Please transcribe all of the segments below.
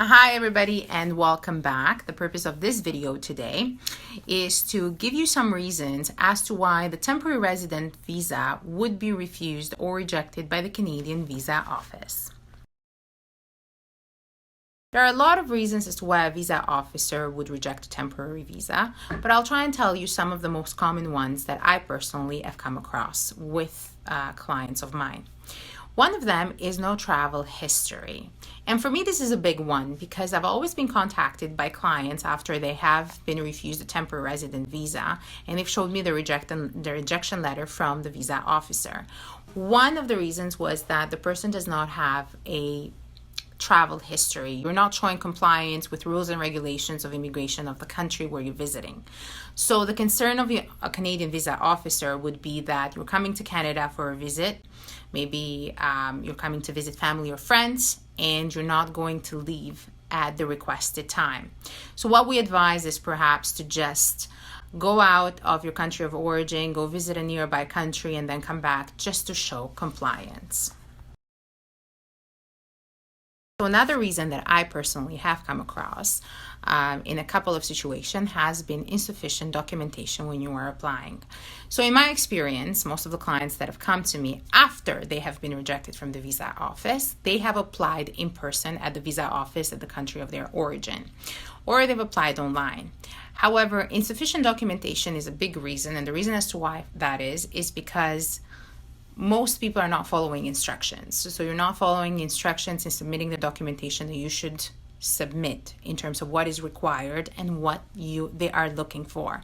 Hi everybody and welcome back. The purpose of this video today is to give you some reasons as to why the temporary resident visa would be refused or rejected by the Canadian Visa Office. There are a lot of reasons as to why a visa officer would reject a temporary visa, but I'll try and tell you some of the most common ones that I personally have come across with clients of mine. One of them is no travel history. And for me, this is a big one because I've always been contacted by clients after they have been refused a temporary resident visa and they've showed me the rejection letter from the visa officer. One of the reasons was that the person does not have a travel history. You're not showing compliance with rules and regulations of immigration of the country where you're visiting. So the concern of a Canadian visa officer would be that you're coming to Canada for a visit. Maybe you're coming to visit family or friends and you're not going to leave at the requested time. So what we advise is perhaps to just go out of your country of origin, go visit a nearby country, and then come back just to show compliance. So another reason that I personally have come across in a couple of situations has been insufficient documentation when you are applying. So in my experience, most of the clients that have come to me after they have been rejected from the visa office, they have applied in person at the visa office at the country of their origin, or they've applied online. However, insufficient documentation is a big reason, and the reason as to why that is because most people are not following instructions. So you're not following instructions in submitting the documentation that you should submit in terms of what is required and what they are looking for.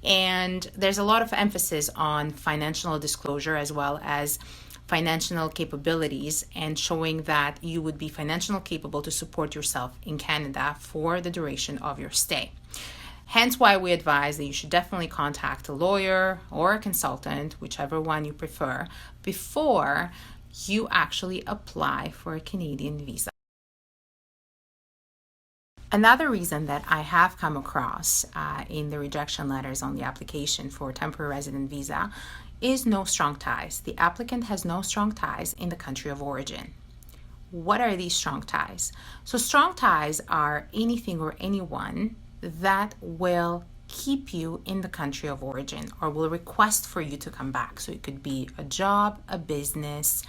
And there's a lot of emphasis on financial disclosure as well as financial capabilities and showing that you would be financially capable to support yourself in Canada for the duration of your stay. Hence why we advise that you should definitely contact a lawyer or a consultant, whichever one you prefer, before you actually apply for a Canadian visa. Another reason that I have come across in the rejection letters on the application for a temporary resident visa is no strong ties. The applicant has no strong ties in the country of origin. What are these strong ties? So strong ties are anything or anyone that will keep you in the country of origin or will request for you to come back. So it could be a job, a business,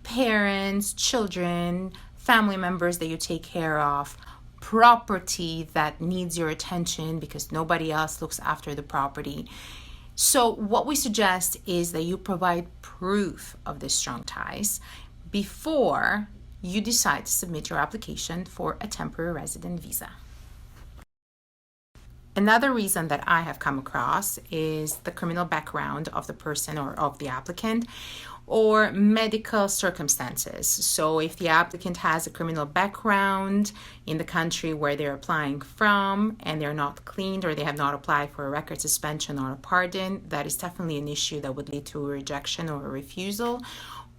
parents, children, family members that you take care of, property that needs your attention because nobody else looks after the property. So what we suggest is that you provide proof of these strong ties before you decide to submit your application for a temporary resident visa. Another reason that I have come across is the criminal background of the person or of the applicant or medical circumstances. So if the applicant has a criminal background in the country where they're applying from and they're not cleaned or they have not applied for a record suspension or a pardon, that is definitely an issue that would lead to a rejection or a refusal.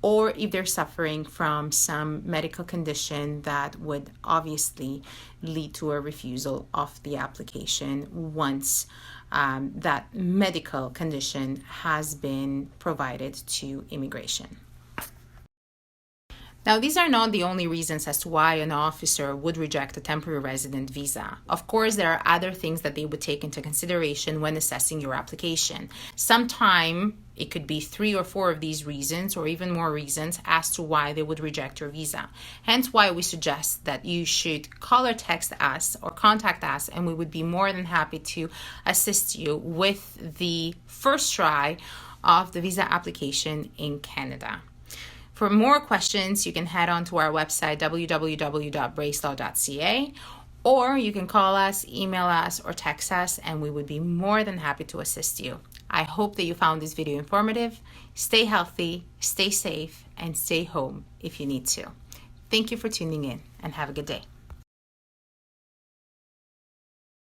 Or if they're suffering from some medical condition that would obviously lead to a refusal of the application once that medical condition has been provided to immigration. Now, these are not the only reasons as to why an officer would reject a temporary resident visa. Of course, there are other things that they would take into consideration when assessing your application. Sometimes it could be 3 or 4 of these reasons or even more reasons as to why they would reject your visa. Hence why we suggest that you should call or text us or contact us, and we would be more than happy to assist you with the first try of the visa application in Canada. For more questions, you can head on to our website, www.bracelaw.ca, or you can call us, email us, or text us, and we would be more than happy to assist you. I hope that you found this video informative. Stay healthy, stay safe, and stay home if you need to. Thank you for tuning in, and have a good day.